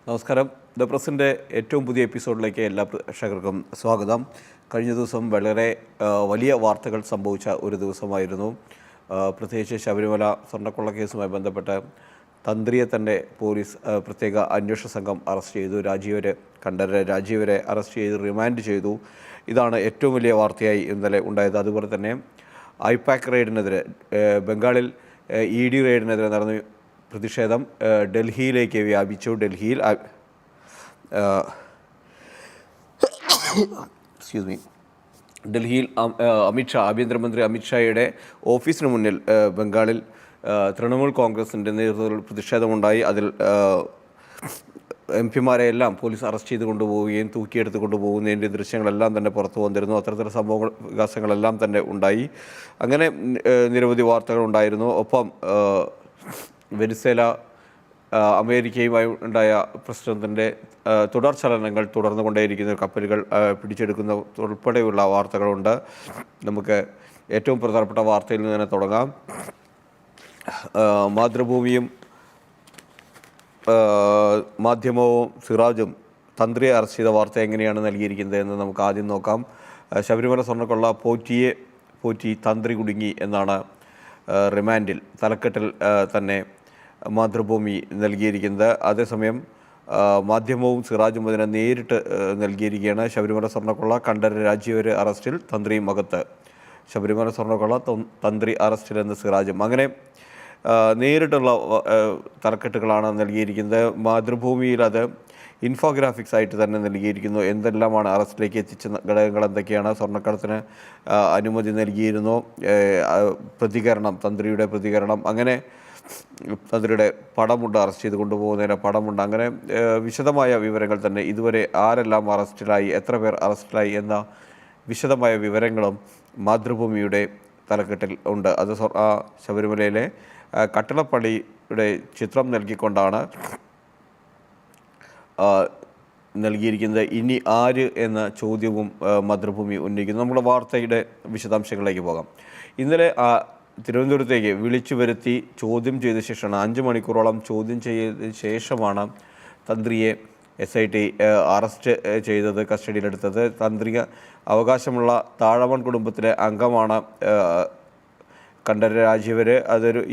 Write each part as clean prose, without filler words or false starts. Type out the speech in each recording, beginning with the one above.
നമസ്കാരം. ദ പ്രസിൻ്റെ ഏറ്റവും പുതിയ എപ്പിസോഡിലേക്ക് എല്ലാ പ്രേക്ഷകർക്കും സ്വാഗതം. കഴിഞ്ഞ ദിവസം വളരെ വലിയ വാർത്തകൾ സംഭവിച്ച ഒരു ദിവസമായിരുന്നു. പ്രത്യേകിച്ച് ശബരിമല സ്വർണ്ണക്കൊള്ള കേസുമായി ബന്ധപ്പെട്ട് തന്ത്രിയെ തന്നെ പോലീസ് പ്രത്യേക അന്വേഷണ സംഘം അറസ്റ്റ് ചെയ്തു. രാജീവരെ അറസ്റ്റ് ചെയ്ത് റിമാൻഡ് ചെയ്തു. ഇതാണ് ഏറ്റവും വലിയ വാർത്തയായി ഇന്നലെ ഉണ്ടായത്. അതുപോലെ തന്നെ ഐപാക് റെയ്ഡിനെതിരെ ബംഗാളിൽ ED റെയ്ഡിനെതിരെ നടന്ന പ്രതിഷേധം ഡൽഹിയിലേക്ക് വ്യാപിച്ചു. ഡൽഹിയിൽ ആഭ്യന്തരമന്ത്രി അമിത്ഷായുടെ ഓഫീസിന് മുന്നിൽ ബംഗാളിൽ തൃണമൂൽ കോൺഗ്രസിൻ്റെ നേതൃത്വത്തിൽ പ്രതിഷേധമുണ്ടായി. അതിൽ MP-മാരെയെല്ലാം പോലീസ് അറസ്റ്റ് ചെയ്ത് കൊണ്ടുപോവുകയും തൂക്കിയെടുത്ത് കൊണ്ടുപോകുന്നതിൻ്റെ ദൃശ്യങ്ങളെല്ലാം തന്നെ പുറത്തു വന്നിരുന്നു. അത്തരത്തിലുള്ള വികാസങ്ങളെല്ലാം തന്നെ ഉണ്ടായി. അങ്ങനെ നിരവധി വാർത്തകളുണ്ടായിരുന്നു. ഒപ്പം വെനിസ്വേല അമേരിക്കയുമായി ഉണ്ടായ പ്രശ്നത്തിൻ്റെ തുടർ ചലനങ്ങൾ തുടർന്നുകൊണ്ടേയിരിക്കുന്ന കപ്പലുകൾ പിടിച്ചെടുക്കുന്ന ഉൾപ്പെടെയുള്ള വാർത്തകളുണ്ട്. നമുക്ക് ഏറ്റവും പ്രധാനപ്പെട്ട വാർത്തയിൽ നിന്ന് തന്നെ തുടങ്ങാം. മാതൃഭൂമിയും മാധ്യമവും സിറാജും തന്ത്രിയെ അറസ്റ്റ് ചെയ്ത വാർത്ത എങ്ങനെയാണ് നൽകിയിരിക്കുന്നത് എന്ന് നമുക്ക് ആദ്യം നോക്കാം. ശബരിമല സ്വർണ്ണക്കൊള്ള പോറ്റി തന്ത്രി കുടുങ്ങി എന്നാണ് റിമാൻഡിൽ തലക്കെട്ടിൽ തന്നെ മാതൃഭൂമി നൽകിയിരിക്കുന്നത്. അതേസമയം മാധ്യമവും സിറാജും അതിനെ നേരിട്ട് നൽകിയിരിക്കുകയാണ്. ശബരിമല സ്വർണ്ണക്കൊള്ള കണ്ഠരര് രാജീവര് അറസ്റ്റിൽ തന്ത്രിയും അകത്ത്. ശബരിമല സ്വർണ്ണക്കൊള്ള തന്ത്രി അറസ്റ്റിലെന്ന് സിറാജും. അങ്ങനെ നേരിട്ടുള്ള തലക്കെട്ടുകളാണ് നൽകിയിരിക്കുന്നത്. മാതൃഭൂമിയിൽ അത് ഇൻഫോഗ്രാഫിക്സ് ആയിട്ട് തന്നെ നൽകിയിരിക്കുന്നു. എന്തെല്ലാമാണ് അറസ്റ്റിലേക്ക് എത്തിച്ച ഘടകങ്ങൾ എന്തൊക്കെയാണ്, സ്വർണ്ണക്കടത്തിന് അനുമതി നൽകിയിരുന്നു, തന്ത്രിയുടെ പ്രതികരണം, അങ്ങനെ തന്ത്രിയുടെ പടമുണ്ട്, അറസ്റ്റ് ചെയ്ത് കൊണ്ടുപോകുന്നതിന് പടമുണ്ട്. അങ്ങനെ വിശദമായ വിവരങ്ങൾ തന്നെ ഇതുവരെ ആരെല്ലാം അറസ്റ്റിലായി, എത്ര പേർ അറസ്റ്റിലായി എന്ന വിശദമായ വിവരങ്ങളും മാതൃഭൂമിയുടെ തലക്കെട്ടിൽ ഉണ്ട്. അത് ശബരിമലയിലെ കട്ടളപ്പള്ളിയുടെ ചിത്രം നൽകിക്കൊണ്ടാണ് നൽകിയിരിക്കുന്നത്. ഇനി ആര് എന്ന ചോദ്യവും മാതൃഭൂമി ഉന്നയിക്കുന്നു. നമ്മുടെ വാർത്തയുടെ വിശദാംശങ്ങളിലേക്ക് പോകാം. ഇന്നലെ തിരുവനന്തപുരത്തേക്ക് വിളിച്ചു വരുത്തി ചോദ്യം ചെയ്ത ശേഷമാണ് 5 മണിക്കൂറോളം ചോദ്യം ചെയ്തതിന് ശേഷമാണ് തന്ത്രിയെ SIT അറസ്റ്റ് ചെയ്തത്, കസ്റ്റഡിയിലെടുത്തത്. തന്ത്രിക്ക് അവകാശമുള്ള താഴമൺ കുടുംബത്തിലെ അംഗമാണ് കണ്ഠരര് രാജീവര്.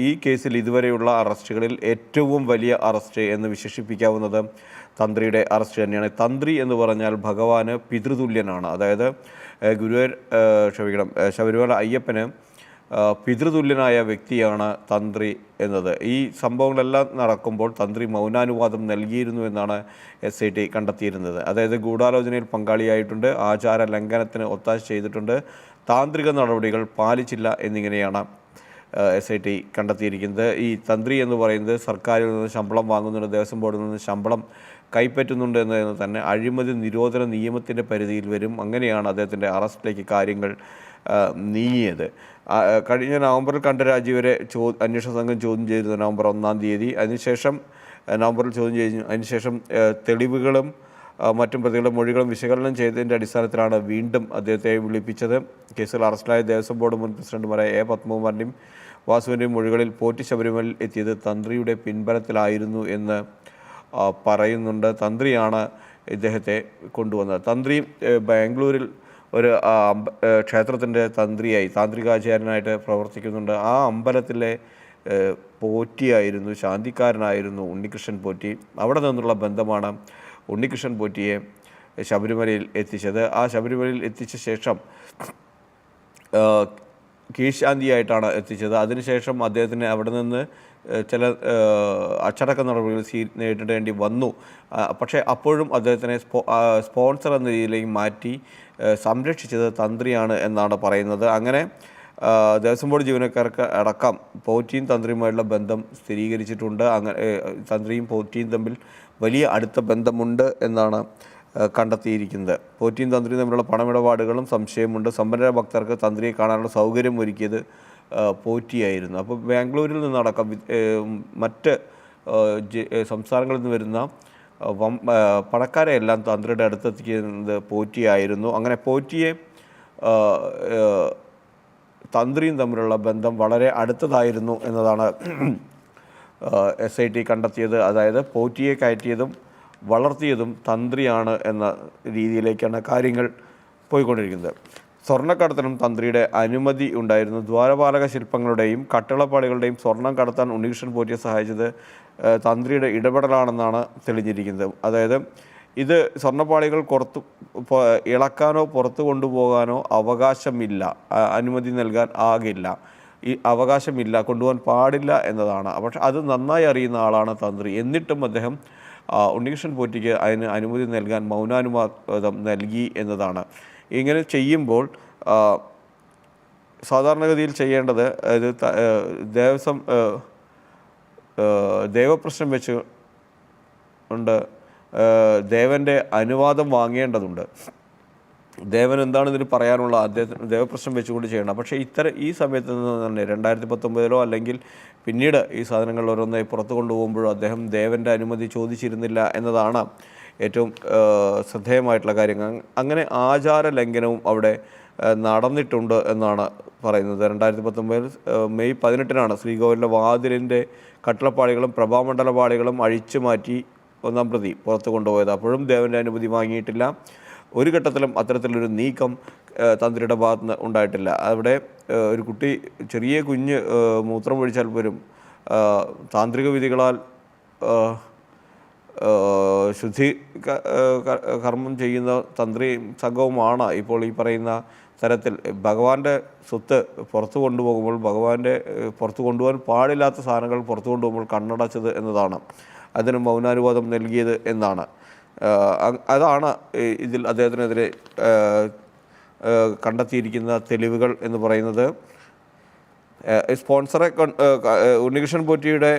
ഈ കേസിൽ ഇതുവരെയുള്ള അറസ്റ്റുകളിൽ ഏറ്റവും വലിയ അറസ്റ്റ് എന്ന് വിശേഷിപ്പിക്കാവുന്നത് തന്ത്രിയുടെ അറസ്റ്റ് തന്നെയാണ്. തന്ത്രി എന്ന് പറഞ്ഞാൽ ഭഗവാന് പിതൃതുല്യനാണ്. അതായത് ശബരിമല അയ്യപ്പന് പിതൃതുല്യനായ വ്യക്തിയാണ് തന്ത്രി എന്നത്. ഈ സംഭവങ്ങളെല്ലാം നടക്കുമ്പോൾ തന്ത്രി മൗനാനുവാദം നൽകിയിരുന്നു എന്നാണ് SIT കണ്ടെത്തിയിരുന്നത്. അതായത് ഗൂഢാലോചനയിൽ പങ്കാളിയായിട്ടുണ്ട്, ആചാര ലംഘനത്തിന് ഒത്താശ ചെയ്തിട്ടുണ്ട്, താന്ത്രിക നടപടികൾ പാലിച്ചില്ല എന്നിങ്ങനെയാണ് SIT കണ്ടെത്തിയിരിക്കുന്നത്. ഈ തന്ത്രി എന്ന് പറയുന്നത് സർക്കാരിൽ നിന്ന് ശമ്പളം വാങ്ങുന്നുണ്ട്, ദേവസ്വം ബോർഡിൽ നിന്ന് ശമ്പളം കൈപ്പറ്റുന്നുണ്ട് എന്നതെന്ന് തന്നെ അഴിമതി നിരോധന നിയമത്തിൻ്റെ പരിധിയിൽ വരും. അങ്ങനെയാണ് അദ്ദേഹത്തിൻ്റെ അറസ്റ്റിലേക്ക് കാര്യങ്ങൾ നീങ്ങിയത്. കഴിഞ്ഞ നവംബറിൽ കണ്ഠരര് രാജീവരെ അന്വേഷണ സംഘം ചോദ്യം ചെയ്തിരുന്നു, നവംബർ 1-ാം തീയതി. നവംബറിൽ ചോദ്യം ചെയ്തു. അതിനുശേഷം തെളിവുകളും മറ്റും പ്രതികളുടെ മൊഴികളും വിശകലനം ചെയ്തതിൻ്റെ അടിസ്ഥാനത്തിലാണ് വീണ്ടും അദ്ദേഹത്തെ വിളിപ്പിച്ചത്. കേസിൽ അറസ്റ്റിലായ ദേവസ്വം ബോർഡ് മുൻ പ്രസിഡന്റുമാരായ പത്മകുമാറിൻ്റെയും വാസുവിൻ്റെയും മൊഴികളിൽ പോറ്റി ശബരിമലയിൽ എത്തിയത് തന്ത്രിയുടെ പിൻബലത്തിലായിരുന്നു എന്ന് പറയുന്നുണ്ട്. തന്ത്രിയാണ് ഇദ്ദേഹത്തെ കൊണ്ടുവന്നത്. തന്ത്രി ബാംഗ്ലൂരിൽ ഒരു ക്ഷേത്രത്തിൻ്റെ താന്ത്രികാചാര്യനായിട്ട് പ്രവർത്തിക്കുന്നുണ്ട്. ആ അമ്പലത്തിലെ പോറ്റിയായിരുന്നു, ശാന്തിക്കാരനായിരുന്നു ഉണ്ണികൃഷ്ണൻ പോറ്റി. അവിടെ നിന്നുള്ള ബന്ധമാണ് ഉണ്ണികൃഷ്ണൻ പോറ്റിയെ ശബരിമലയിൽ എത്തിച്ചത്. ആ ശബരിമലയിൽ എത്തിച്ച ശേഷം കീഴ്ശാന്തിയായിട്ടാണ് എത്തിച്ചത്. അതിനുശേഷം അദ്ദേഹത്തിന് അവിടെ നിന്ന് ചില അച്ചടക്ക നടപടികൾ നേരിടേണ്ടി വന്നു. പക്ഷേ അപ്പോഴും അദ്ദേഹത്തിനെ സ്പോൺസർ എന്ന രീതിയിലേക്ക് മാറ്റി സംരക്ഷിച്ചത് തന്ത്രിയാണ് എന്നാണ് പറയുന്നത്. അങ്ങനെ ദേവസ്വം ബോർഡ് ജീവനക്കാർക്ക് അടക്കം പോറ്റിയും തന്ത്രിയുമായുള്ള ബന്ധം സ്ഥിരീകരിച്ചിട്ടുണ്ട്. അങ്ങനെ തന്ത്രിയും പോറ്റിയും തമ്മിൽ വലിയ അടുത്ത ബന്ധമുണ്ട് എന്നാണ് കണ്ടെത്തിയിരിക്കുന്നത്. പോറ്റിയും തന്ത്രിയും തമ്മിലുള്ള പണമിടപാടുകളും സംശയമുണ്ട്. സമ്പന്ന ഭക്തർക്ക് തന്ത്രിയെ കാണാനുള്ള സൗകര്യം ഒരുക്കിയത് പോറ്റിയായിരുന്നു. അപ്പോൾ ബാംഗ്ലൂരിൽ നിന്നടക്കം മറ്റ് സംസ്ഥാനങ്ങളിൽ നിന്ന് വരുന്ന പണക്കാരെയെല്ലാം തന്ത്രിയുടെ അടുത്തെത്തിക്കുന്നത് പോറ്റിയായിരുന്നു. അങ്ങനെ പോറ്റിയെ തന്ത്രിയും തമ്മിലുള്ള ബന്ധം വളരെ അടുത്തതായിരുന്നു എന്നതാണ് SIT കണ്ടെത്തിയത്. അതായത് പോറ്റിയെ കയറ്റിയതും വളർത്തിയതും തന്ത്രിയാണ് എന്ന രീതിയിലേക്കാണ് കാര്യങ്ങൾ പോയിക്കൊണ്ടിരിക്കുന്നത്. സ്വർണ്ണക്കടത്തിനും തന്ത്രിയുടെ അനുമതി ഉണ്ടായിരുന്നു. ദ്വാരപാലക ശില്പങ്ങളുടെയും കട്ടിളപ്പാളികളുടെയും സ്വർണം കടത്താൻ ഉണ്ണികൃഷ്ണൻ പോറ്റിയെ സഹായിച്ചത് തന്ത്രിയുടെ ഇടപെടലാണെന്നാണ് തെളിഞ്ഞിരിക്കുന്നത്. അതായത് ഇത് സ്വർണ്ണപ്പാളികൾ ഇളക്കാനോ പുറത്തു കൊണ്ടുപോകാനോ അവകാശമില്ല, അനുമതി നൽകാൻ ആകില്ല, ഈ അവകാശമില്ല, കൊണ്ടുപോകാൻ പാടില്ല എന്നതാണ്. പക്ഷെ അത് നന്നായി അറിയുന്ന ആളാണ് തന്ത്രി. എന്നിട്ടും അദ്ദേഹം ഉണ്ണികൃഷ്ണൻ പോറ്റിക്ക് അതിന് അനുമതി നൽകാൻ മൗനാനുവാദം നൽകി എന്നതാണ്. ഇങ്ങനെ ചെയ്യുമ്പോൾ സാധാരണഗതിയിൽ ചെയ്യേണ്ടത് ഇത് ദേവപ്രശ്നം വെച്ച് കൊണ്ട് ദേവൻ്റെ അനുവാദം വാങ്ങേണ്ടതുണ്ട്. ദേവൻ എന്താണ് ഇതിന് പറയാനുള്ള അദ്ദേഹത്തിന് ദേവപ്രശ്നം വെച്ചുകൊണ്ട് ചെയ്യണം. പക്ഷേ ഈ സമയത്ത് നിന്ന് തന്നെ 2019 അല്ലെങ്കിൽ പിന്നീട് ഈ സാധനങ്ങൾ ഓരോന്നായി പുറത്തു കൊണ്ടുപോകുമ്പോഴും അദ്ദേഹം ദേവൻ്റെ അനുമതി ചോദിച്ചിരുന്നില്ല എന്നതാണ് ഏറ്റവും ശ്രദ്ധേയമായിട്ടുള്ള കാര്യങ്ങൾ. അങ്ങനെ ആചാര ലംഘനവും അവിടെ നടന്നിട്ടുണ്ട് എന്നാണ് പറയുന്നത്. 2019 മെയ് 18 ശ്രീകോവിലിൻ്റെ വാതിലിൻ്റെ കട്ടിളപ്പാളികളും പ്രഭാമണ്ഡലപാളികളും അഴിച്ചു മാറ്റി ഒന്നാം പ്രതി പുറത്തു കൊണ്ടുപോയത്. അപ്പോഴും ദേവൻ്റെ അനുമതി വാങ്ങിയിട്ടില്ല. ഒരു ഘട്ടത്തിലും അത്തരത്തിലൊരു നീക്കം തന്ത്രിയുടെ ഭാഗത്ത് നിന്ന് ഉണ്ടായിട്ടില്ല. അവിടെ ഒരു കുട്ടി, ചെറിയ കുഞ്ഞ് മൂത്രം ഒഴിച്ചാൽ പോലും താന്ത്രിക വിധികളാൽ ശുദ്ധി കർമ്മം ചെയ്യുന്ന തന്ത്രി സംഘവുമാണ് ഇപ്പോൾ ഈ പറയുന്ന തരത്തിൽ ഭഗവാന്റെ സ്വത്ത് പുറത്തു കൊണ്ടുപോകുമ്പോൾ, പുറത്തു കൊണ്ടുപോകാൻ പാടില്ലാത്ത സാധനങ്ങൾ പുറത്തു കൊണ്ടുപോകുമ്പോൾ കണ്ണടച്ചത് എന്നതാണ്, അതിന് മൗനാനുവാദം നൽകിയത് എന്നാണ്. അതാണ് ഇതിൽ അദ്ദേഹത്തിനെതിരെ കണ്ടെത്തിയിരിക്കുന്ന തെളിവുകൾ എന്ന് പറയുന്നത്. സ്പോൺസറെ ഉണ്ണികൃഷ്ണൻ പോറ്റിയുടെ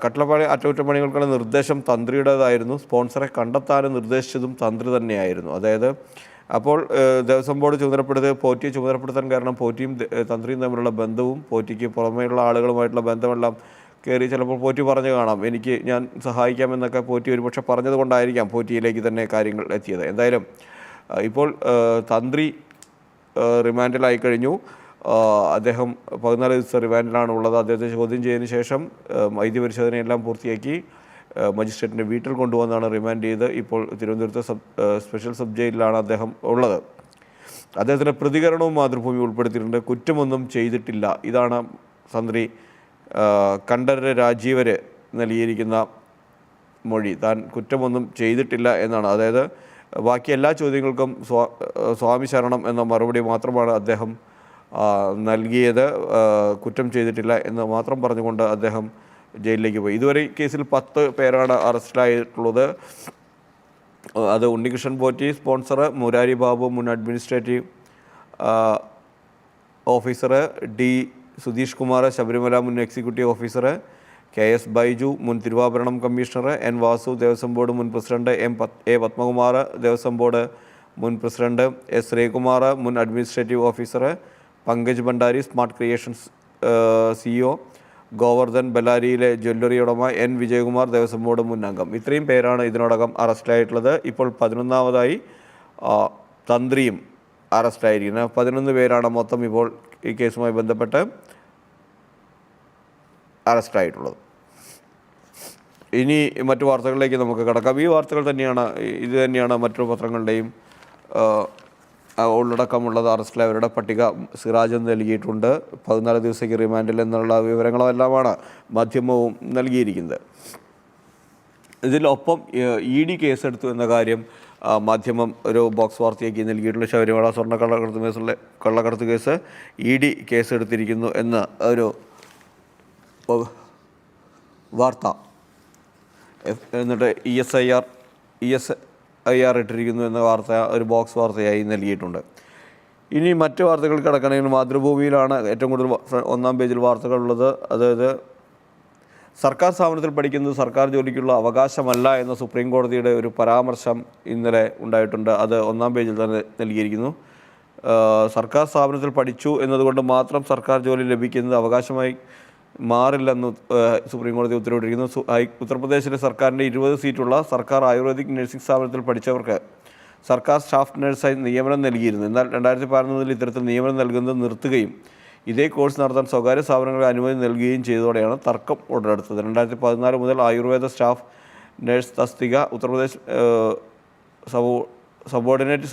കട്ടിളപ്പാടി അറ്റകുറ്റപ്പണികൾക്കുള്ള നിർദ്ദേശം തന്ത്രിയുടേതായിരുന്നു. സ്പോൺസറെ കണ്ടെത്താനും നിർദ്ദേശിച്ചതും തന്ത്രി തന്നെയായിരുന്നു. അതായത് അപ്പോൾ ദേവസ്വം ബോർഡ് പോറ്റിയെ ചുമതലപ്പെടുത്താൻ കാരണം പോറ്റിയും തന്ത്രിയും തമ്മിലുള്ള ബന്ധവും പോറ്റിക്ക് പുറമേയുള്ള ആളുകളുമായിട്ടുള്ള ബന്ധമെല്ലാം കയറി ചിലപ്പോൾ പോറ്റി പറഞ്ഞു കാണാം, ഞാൻ സഹായിക്കാമെന്നൊക്കെ പോറ്റി ഒരുപക്ഷെ പറഞ്ഞത് കൊണ്ടായിരിക്കാം പോറ്റിയിലേക്ക് തന്നെ കാര്യങ്ങൾ എത്തിയത്. എന്തായാലും ഇപ്പോൾ തന്ത്രി റിമാൻഡിലായി കഴിഞ്ഞു. അദ്ദേഹം 14 ദിവസത്തെ റിമാൻഡിലാണ് ഉള്ളത്. അദ്ദേഹത്തെ ചോദ്യം ചെയ്തതിന് ശേഷം വൈദ്യപരിശോധനയെല്ലാം പൂർത്തിയാക്കി മജിസ്ട്രേറ്റിൻ്റെ വീട്ടിൽ കൊണ്ടുവന്നാണ് റിമാൻഡ് ചെയ്ത് ഇപ്പോൾ തിരുവനന്തപുരത്തെ സ്പെഷ്യൽ സബ് ജയിലിലാണ് അദ്ദേഹം ഉള്ളത്. അദ്ദേഹത്തിൻ്റെ പ്രതികരണവും മാതൃഭൂമി ഉൾപ്പെടുത്തിയിട്ടുണ്ട്. കുറ്റമൊന്നും ചെയ്തിട്ടില്ല, ഇതാണ് തന്ത്രി കണ്ഠരര് രാജീവര് നൽകിയിരിക്കുന്ന മൊഴി. താൻ കുറ്റമൊന്നും ചെയ്തിട്ടില്ല എന്നാണ്. അതായത് ബാക്കി എല്ലാ ചോദ്യങ്ങൾക്കും സ്വാമി ശരണം എന്ന മറുപടി മാത്രമാണ് അദ്ദേഹം നൽകിയത്. കുറ്റം ചെയ്തിട്ടില്ല എന്ന് മാത്രം പറഞ്ഞുകൊണ്ട് അദ്ദേഹം ജയിലിലേക്ക് പോയി. ഇതുവരെ കേസിൽ 10 പേരാണ് അറസ്റ്റിലായിട്ടുള്ളത്. അത് ഉണ്ണികൃഷ്ണൻ പോറ്റി സ്പോൺസർ, മുരാരി ബാബു മുൻ administrative officer, D Sudheesh Kumar Sabarimala മുൻ എക്സിക്യൂട്ടീവ് ഓഫീസർ, KS ബൈജു മുൻ Thiruvabharanam commissioner, N Vasu Devaswom board മുൻ president, A Padmakumar Devaswom board മുൻ പ്രസിഡന്റ്, S ശ്രീകുമാർ മുൻ administrative officer, Pankaj Bhandari smart creations CEO, Govardhan ബെല്ലാരിയിലെ ജ്വല്ലറി ഉടമ, N വിജയകുമാർ ദേവസ്വം ബോർഡ് മുൻ അംഗം. ഇത്രയും പേരാണ് ഇതിനോടകം അറസ്റ്റിലായിട്ടുള്ളത്. ഇപ്പോൾ 11ാമതായി തന്ത്രിയും അറസ്റ്റിലായിരിക്കുന്നത്. 11 പേരാണ് മൊത്തം ഇപ്പോൾ ഈ കേസുമായി ബന്ധപ്പെട്ട് അറസ്റ്റായിട്ടുള്ളത്. ഇനി മറ്റു വാർത്തകളിലേക്ക് നമുക്ക് കടക്കാം. ഈ വാർത്തകൾ തന്നെയാണ്, ഇത് തന്നെയാണ് മറ്റു പത്രങ്ങളുടെയും ഉള്ളടക്കമുള്ളത്. അറസ്റ്റിലായവരുടെ പട്ടിക സിറാജ് നൽകിയിട്ടുണ്ട്. 14 ദിവസത്തേക്ക് റിമാൻഡിൽ എന്നുള്ള വിവരങ്ങളുമെല്ലാമാണ് മാധ്യമവും നൽകിയിരിക്കുന്നത്. ഇതിലൊപ്പം ED കേസെടുത്തു എന്ന കാര്യം മാധ്യമം ഒരു ബോക്സ് വാർത്തയാക്കി നൽകിയിട്ടുള്ള ശബരിമല സ്വർണ്ണ കള്ളക്കടത്ത് കേസ് ED കേസെടുത്തിരിക്കുന്നു എന്ന ഒരു വാർത്ത, എന്നിട്ട് ESIR ഇട്ടിരിക്കുന്നു എന്ന വാർത്ത ഒരു ബോക്സ് വാർത്തയായി നൽകിയിട്ടുണ്ട്. ഇനി മറ്റ് വാർത്തകൾ കിടക്കണമെങ്കിൽ മാതൃഭൂമിയിലാണ് ഏറ്റവും കൂടുതൽ 1-ാം പേജിൽ വാർത്തകളുള്ളത്. അതായത് സർക്കാർ സ്ഥാപനത്തിൽ പഠിക്കുന്നത് സർക്കാർ ജോലിക്കുള്ള അവകാശമല്ല എന്ന സുപ്രീം കോടതിയുടെ ഒരു പരാമർശം ഇന്നലെ ഉണ്ടായിട്ടുണ്ട്. അത് 1-ാം പേജിൽ തന്നെ നൽകിയിരിക്കുന്നു. സർക്കാർ സ്ഥാപനത്തിൽ പഠിച്ചു എന്നതുകൊണ്ട് മാത്രം സർക്കാർ ജോലി ലഭിക്കുന്നത് അവകാശമായി മാറില്ലെന്ന് സുപ്രീം കോടതി ഉത്തരവിട്ടിരിക്കുന്നു. ഉത്തർപ്രദേശിലെ സർക്കാരിൻ്റെ 20 സീറ്റുള്ള സർക്കാർ ആയുർവേദിക് നഴ്സിംഗ് സ്ഥാപനത്തിൽ പഠിച്ചവർക്ക് സർക്കാർ സ്റ്റാഫ് നഴ്സായി നിയമനം നൽകിയിരുന്നു. എന്നാൽ 2011 ഇത്തരത്തിൽ നിയമനം നൽകുന്നത് നിർത്തുകയും ഇതേ കോഴ്സ് നടത്താൻ സ്വകാര്യ സ്ഥാപനങ്ങൾക്ക് അനുമതി നൽകുകയും ചെയ്തതോടെയാണ് തർക്കം ഉടലെടുത്തത്. 2014 മുതൽ ആയുർവേദ സ്റ്റാഫ് നഴ്സ് തസ്തിക Uttar Pradesh subordinate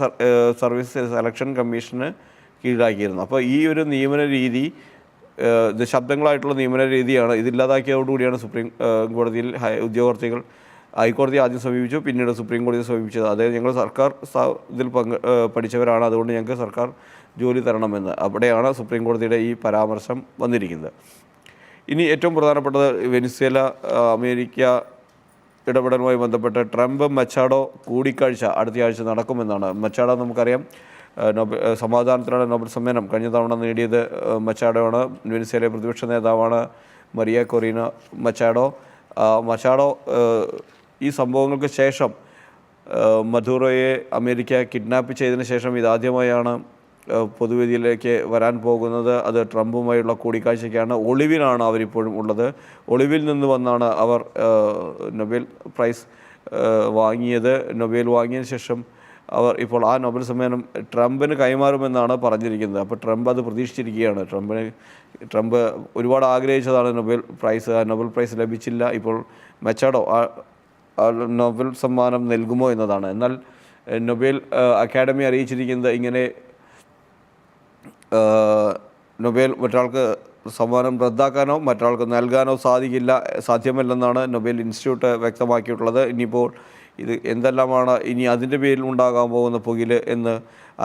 service selection commission കീഴിലാക്കിയിരുന്നു. അപ്പോൾ ഈ ഒരു നിയമന രീതി ദശാബ്ദങ്ങളായിട്ടുള്ള നിയമന രീതിയാണ്. ഇതില്ലാതാക്കിയതോടുകൂടിയാണ് സുപ്രീം കോടതിയിൽ ഉദ്യോഗാർത്ഥികൾ ഹൈക്കോടതി ആദ്യം സമീപിച്ചു, പിന്നീട് സുപ്രീം കോടതിയെ സമീപിച്ചത്. അതായത് ഞങ്ങൾ സർക്കാർ ഇതിൽ പഠിച്ചവരാണ്, അതുകൊണ്ട് ഞങ്ങൾക്ക് സർക്കാർ ജോലി തരണമെന്ന്. അവിടെയാണ് സുപ്രീം കോടതിയുടെ ഈ പരാമർശം വന്നിരിക്കുന്നത്. ഇനി ഏറ്റവും പ്രധാനപ്പെട്ടത് വെനിസ്വേല അമേരിക്ക ഇടപെടലുമായി ബന്ധപ്പെട്ട് ട്രംപ് മച്ചാഡോ കൂടിക്കാഴ്ച അടുത്തയാഴ്ച നടക്കുമെന്നാണ്. മച്ചാഡോ നമുക്കറിയാം സമാധാനത്തിനുള്ള നോബൽ സമ്മാനം കഴിഞ്ഞ തവണ നേടിയത് മച്ചാഡോയാണ്. വെനിസ്വേലയിലെ പ്രതിപക്ഷ നേതാവാണ് മരിയ കൊറീന മച്ചാഡോ. ഈ സംഭവങ്ങൾക്ക് ശേഷം മധുറോയെ അമേരിക്ക കിഡ്നാപ്പ് ചെയ്തതിന് ശേഷം ഇതാദ്യമായാണ് പൊതുവേദിയിലേക്ക് വരാൻ പോകുന്നത്. അത് ട്രംപുമായുള്ള കൂടിക്കാഴ്ചയ്ക്കാണ്. ഒളിവിലാണ് അവരിപ്പോഴും ഉള്ളത്. ഒളിവിൽ നിന്ന് വന്നാണ് അവർ നൊബേൽ പ്രൈസ് വാങ്ങിയത്. നൊബേൽ വാങ്ങിയതിന് ശേഷം അവർ ഇപ്പോൾ ആ നൊബേൽ സമ്മാനം ട്രംപിന് കൈമാറുമെന്നാണ് പറഞ്ഞിരിക്കുന്നത്. അപ്പോൾ ട്രംപ് അത് പ്രതീക്ഷിച്ചിരിക്കുകയാണ്. ട്രംപ് ഒരുപാട് ആഗ്രഹിച്ചതാണ് നൊബേൽ പ്രൈസ്. ആ നൊബേൽ പ്രൈസ് ലഭിച്ചില്ല. ഇപ്പോൾ മച്ചാഡോ ആ നൊബേൽ സമ്മാനം നൽകുമോ എന്നതാണ്. എന്നാൽ നൊബേൽ അക്കാഡമി അറിയിച്ചിരിക്കുന്നത് ഇങ്ങനെ നൊബേൽ മറ്റൊരാൾക്ക് സമ്മാനം റദ്ദാക്കാനോ മറ്റൊരാൾക്ക് നൽകാനോ സാധ്യമല്ലെന്നാണ് നൊബേൽ ഇൻസ്റ്റിറ്റ്യൂട്ട് വ്യക്തമാക്കിയിട്ടുള്ളത്. ഇനിയിപ്പോൾ ഇത് എന്തെല്ലാമാണ് ഇനി അതിൻ്റെ പേരിൽ ഉണ്ടാകാൻ പോകുന്ന പുകില് എന്ന്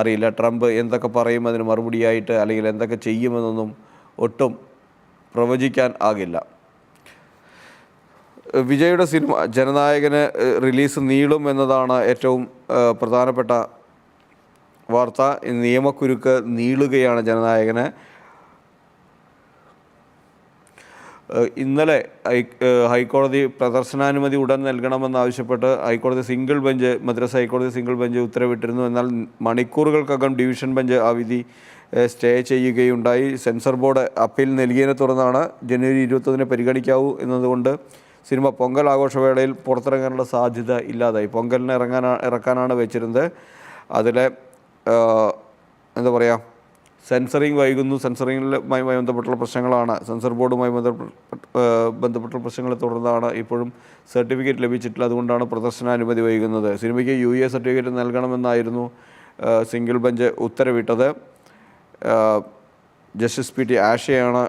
അറിയില്ല. ട്രംപ് എന്തൊക്കെ പറയും അതിന് മറുപടിയായിട്ട്, അല്ലെങ്കിൽ എന്തൊക്കെ ചെയ്യുമെന്നൊന്നും ഒട്ടും പ്രവചിക്കാൻ ആകില്ല. വിജയുടെ സിനിമ ജനനായകന് റിലീസ് നീളും എന്നതാണ് ഏറ്റവും പ്രധാനപ്പെട്ട വാർത്ത. നിയമക്കുരുക്ക് നീളുകയാണ് ജനനായകന്. ഇന്നലെ ഹൈക്കോടതി പ്രദർശനാനുമതി ഉടൻ നൽകണമെന്നാവശ്യപ്പെട്ട് മദ്രാസ് ഹൈക്കോടതി സിംഗിൾ ബെഞ്ച് ഉത്തരവിട്ടിരുന്നു. എന്നാൽ മണിക്കൂറുകൾക്കകം ഡിവിഷൻ ബെഞ്ച് ആ വിധി സ്റ്റേ ചെയ്യുകയുണ്ടായി. സെൻസർ ബോർഡ് അപ്പീൽ നൽകിയതിനെ തുടർന്നാണ് ജനുവരി 21 പരിഗണിക്കാവൂ എന്നതുകൊണ്ട് സിനിമ പൊങ്കൽ ആഘോഷവേളയിൽ പുറത്തിറങ്ങാനുള്ള സാധ്യത ഇല്ലാതായി. പൊങ്കലിന് ഇറക്കാനാണ് വെച്ചിരുന്നത്. അതിലെ എന്താ പറയുക, സെൻസറിങ് വൈകുന്നു. സെൻസറിങ്ങുമായി ബന്ധപ്പെട്ടുള്ള പ്രശ്നങ്ങളാണ്, സെൻസർ ബോർഡുമായി ബന്ധപ്പെട്ടുള്ള പ്രശ്നങ്ങളെ തുടർന്നാണ് ഇപ്പോഴും സർട്ടിഫിക്കറ്റ് ലഭിച്ചിട്ടില്ല. അതുകൊണ്ടാണ് പ്രദർശനാനുമതി വൈകുന്നത്. സിനിമയ്ക്ക് UA സർട്ടിഫിക്കറ്റ് നൽകണമെന്നായിരുന്നു സിംഗിൾ ബെഞ്ച് ഉത്തരവിട്ടത്. ജസ്റ്റിസ് PT ആഷയാണ്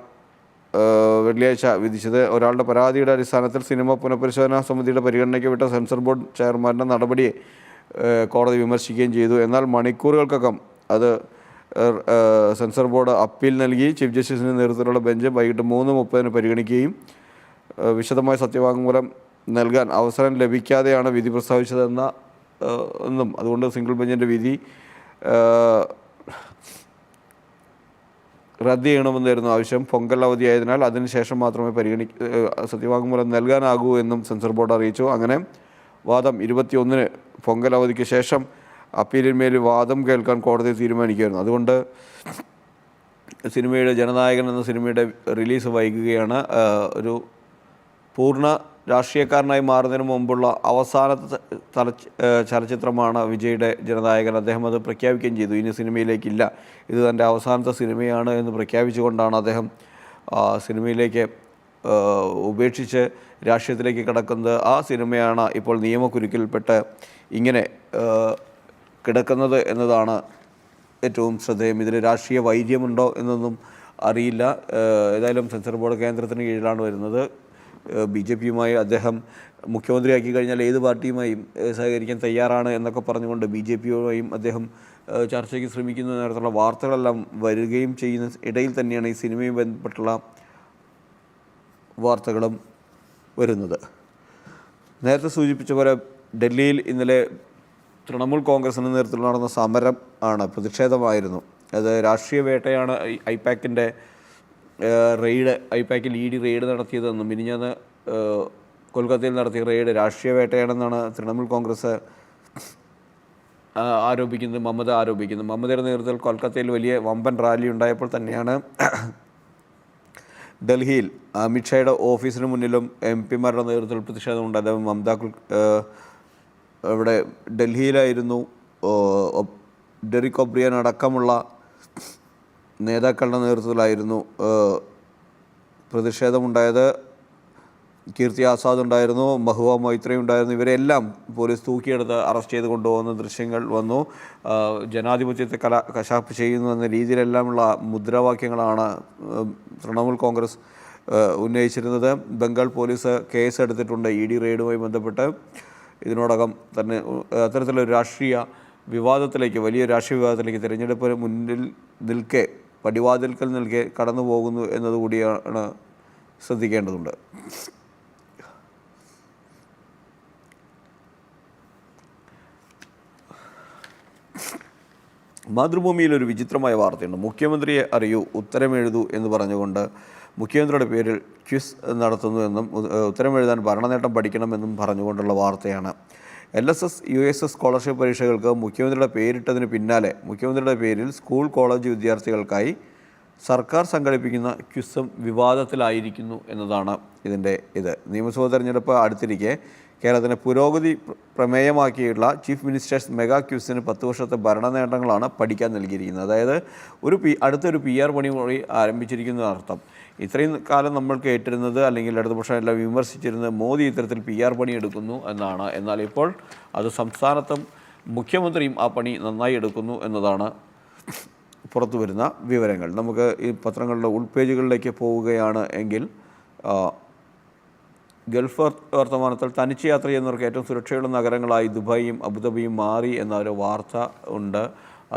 വെള്ളിയാഴ്ച വിധിച്ചത്. ഒരാളുടെ പരാതിയുടെ അടിസ്ഥാനത്തിൽ സിനിമ പുനഃപരിശോധനാ സമിതിയുടെ പരിഗണനയ്ക്ക് വിട്ട സെൻസർ ബോർഡ് ചെയർമാൻ്റെ നടപടിയെ കോടതി വിമർശിക്കുകയും ചെയ്തു. എന്നാൽ മണിക്കൂറുകൾക്കകം അത് സെൻസർ ബോർഡ് അപ്പീൽ നൽകി. ചീഫ് ജസ്റ്റിസിൻ്റെ നേതൃത്വത്തിലുള്ള ബെഞ്ച് വൈകിട്ട് 3:30 പരിഗണിക്കുകയും വിശദമായ സത്യവാങ്മൂലം നൽകാൻ അവസരം ലഭിക്കാതെയാണ് വിധി പ്രസ്താവിച്ചതെന്നും അതുകൊണ്ട് സിംഗിൾ ബെഞ്ചിൻ്റെ വിധി റദ്ദ് ചെയ്യണമെന്നായിരുന്നു ആവശ്യം. പൊങ്കൽ അവധിയായതിനാൽ അതിനുശേഷം മാത്രമേ സത്യവാങ്മൂലം നൽകാനാകൂ എന്നും സെൻസർ ബോർഡ് അറിയിച്ചു. അങ്ങനെ വാദം 21 പൊങ്കൽ അവധിക്ക് ശേഷം അപ്പീലിന്മേൽ വാദം കേൾക്കാൻ കോടതി തീരുമാനിക്കുകയായിരുന്നു. അതുകൊണ്ട് ജനനായകൻ എന്ന സിനിമയുടെ റിലീസ് വൈകുകയാണ്. ഒരു പൂർണ്ണ രാഷ്ട്രീയക്കാരനായി മാറുന്നതിന് മുമ്പുള്ള അവസാനത്തെ ചലച്ചിത്രമാണ് വിജയുടെ ജനനായകൻ. അദ്ദേഹം അത് പ്രഖ്യാപിക്കുകയും ചെയ്തു. ഇനി സിനിമയിലേക്കില്ല, ഇത് തൻ്റെ അവസാനത്തെ സിനിമയാണ് എന്ന് പ്രഖ്യാപിച്ചുകൊണ്ടാണ് അദ്ദേഹം സിനിമയിലേക്ക് ഉപേക്ഷിച്ച് രാഷ്ട്രീയത്തിലേക്ക് കടക്കുന്നത്. ആ സിനിമയാണ് ഇപ്പോൾ നിയമക്കുരുക്കിൽപ്പെട്ട് ഇങ്ങനെ കിടക്കുന്നത് എന്നതാണ് ഏറ്റവും ശ്രദ്ധേയം. ഇതിൽ രാഷ്ട്രീയ വൈര്യമുണ്ടോ എന്നൊന്നും അറിയില്ല. ഏതായാലും സെൻസർ ബോർഡ് കേന്ദ്രത്തിന് കീഴിലാണ് വരുന്നത്. BJPയുമായി അദ്ദേഹം മുഖ്യമന്ത്രിയാക്കി കഴിഞ്ഞാൽ ഏത് പാർട്ടിയുമായും സഹകരിക്കാൻ തയ്യാറാണ് എന്നൊക്കെ പറഞ്ഞുകൊണ്ട് BJPയുമായും അദ്ദേഹം ചർച്ചയ്ക്ക് ശ്രമിക്കുന്ന നേരത്തുള്ള വാർത്തകളെല്ലാം വരികയും ചെയ്യുന്ന ഇടയിൽ തന്നെയാണ് ഈ സിനിമയും ബന്ധപ്പെട്ടുള്ള വാർത്തകളും വരുന്നത്. നേരത്തെ സൂചിപ്പിച്ച പോലെ ഡൽഹിയിൽ ഇന്നലെ തൃണമൂൽ കോൺഗ്രസിൻ്റെ നേതൃത്വത്തിൽ നടന്ന സമരം പ്രതിഷേധമായിരുന്നു. അത് രാഷ്ട്രീയ വേട്ടയാണ്. ഐപാക്കിൻ്റെ ഐപാക്കിൽ ED റെയ്ഡ് നടത്തിയതെന്നും മിനിഞ്ഞാന്ന് കൊൽക്കത്തയിൽ നടത്തിയ റെയ്ഡ് രാഷ്ട്രീയ വേട്ടയാണെന്നാണ് തൃണമൂൽ കോൺഗ്രസ് ആരോപിക്കുന്നത്. മമതയുടെ നേതൃത്വത്തിൽ കൊൽക്കത്തയിൽ വലിയ വമ്പൻ റാലി ഉണ്ടായപ്പോൾ തന്നെയാണ് ഡൽഹിയിൽ അമിത്ഷായുടെ ഓഫീസിന് മുന്നിലും MP മാരുടെ നേതൃത്വത്തിൽ പ്രതിഷേധമുണ്ടായത്. ഇവിടെ ഡൽഹിയിലായിരുന്നു. ഡെറിക് ഒബ്രിയൻ അടക്കമുള്ള നേതാക്കളുടെ നേതൃത്വത്തിലായിരുന്നു പ്രതിഷേധമുണ്ടായത്. കീർത്തി ആസാദ് ഉണ്ടായിരുന്നു, മഹുവ മൈത്രി ഉണ്ടായിരുന്നു. ഇവരെല്ലാം പോലീസ് തൂക്കിയെടുത്ത് അറസ്റ്റ് ചെയ്ത് കൊണ്ടുപോകുന്ന ദൃശ്യങ്ങൾ വന്നു. ജനാധിപത്യത്തെ കശാപ്പ് ചെയ്യുന്നു എന്ന രീതിയിലെല്ലാമുള്ള മുദ്രാവാക്യങ്ങളാണ് തൃണമൂൽ കോൺഗ്രസ് ഉന്നയിച്ചിരുന്നത്. ബംഗാൾ പോലീസ് കേസ് എടുത്തിട്ടുണ്ട് ED റെയ്ഡുമായി ബന്ധപ്പെട്ട്. ഇതിനോടകം തന്നെ അത്തരത്തിലൊരു വലിയ രാഷ്ട്രീയ വിവാദത്തിലേക്ക് തിരഞ്ഞെടുപ്പിന് മുന്നിൽ നിൽക്കെ പടിവാതിൽക്കൽ നിൽക്കെ കടന്നു പോകുന്നു എന്നതുകൂടിയാണ് ശ്രദ്ധിക്കേണ്ടതുണ്ട്. മാതൃഭൂമിയിലൊരു വിചിത്രമായ വാർത്തയുണ്ട്. മുഖ്യമന്ത്രിയെ അറിയൂ, ഉത്തരമെഴുതൂ എന്ന് പറഞ്ഞുകൊണ്ട് മുഖ്യമന്ത്രിയുടെ പേരിൽ ക്വിസ് നടത്തുന്നു എന്നും ഉത്തരമെഴുതാൻ ഭരണനേട്ടം പഠിക്കണമെന്നും പറഞ്ഞുകൊണ്ടുള്ള വാർത്തയാണ്. LSS USS സ്കോളർഷിപ്പ് പരീക്ഷകൾക്ക് മുഖ്യമന്ത്രിയുടെ പേരിട്ടതിന് പിന്നാലെ മുഖ്യമന്ത്രിയുടെ പേരിൽ സ്കൂൾ കോളേജ് വിദ്യാർത്ഥികൾക്കായി സർക്കാർ സംഘടിപ്പിക്കുന്ന ക്വിസും വിവാദത്തിലായിരിക്കുന്നു എന്നതാണ് ഇതിൻ്റെ നിയമസഭാ തെരഞ്ഞെടുപ്പ് അടുത്തിരിക്കെ കേരളത്തിൻ്റെ പുരോഗതി പ്രമേയമാക്കിയുള്ള ചീഫ് മിനിസ്റ്റേഴ്സ് മെഗാ ക്വിസിന് 10 വർഷത്തെ ഭരണ നേട്ടങ്ങളാണ് പഠിക്കാൻ നൽകിയിരിക്കുന്നത്. അതായത് അടുത്തൊരു PR പണി കൂടി ആരംഭിച്ചിരിക്കുന്നതർത്ഥം. ഇത്രയും കാലം നമ്മൾ കേട്ടിരുന്നത്, അല്ലെങ്കിൽ ഇടതുപക്ഷം എല്ലാം വിമർശിച്ചിരുന്നത്, മോദി ഇത്തരത്തിൽ PR പണി എടുക്കുന്നു എന്നാണ്. എന്നാൽ ഇപ്പോൾ അത് സംസ്ഥാനത്തും മുഖ്യമന്ത്രിയും ആ പണി നന്നായി എടുക്കുന്നു എന്നതാണ് പുറത്തു വരുന്ന വിവരങ്ങൾ. നമുക്ക് ഈ പത്രങ്ങളുടെ ഉൾപേജുകളിലേക്ക് പോവുകയാണ് എങ്കിൽ ഗൾഫ് വർത്തമാനത്തിൽ തനിച്ച് യാത്ര ചെയ്യുന്നവർക്ക് ഏറ്റവും സുരക്ഷയുള്ള നഗരങ്ങളായി ദുബായിയും അബുദാബിയും മാറി എന്നൊരു വാർത്ത ഉണ്ട്.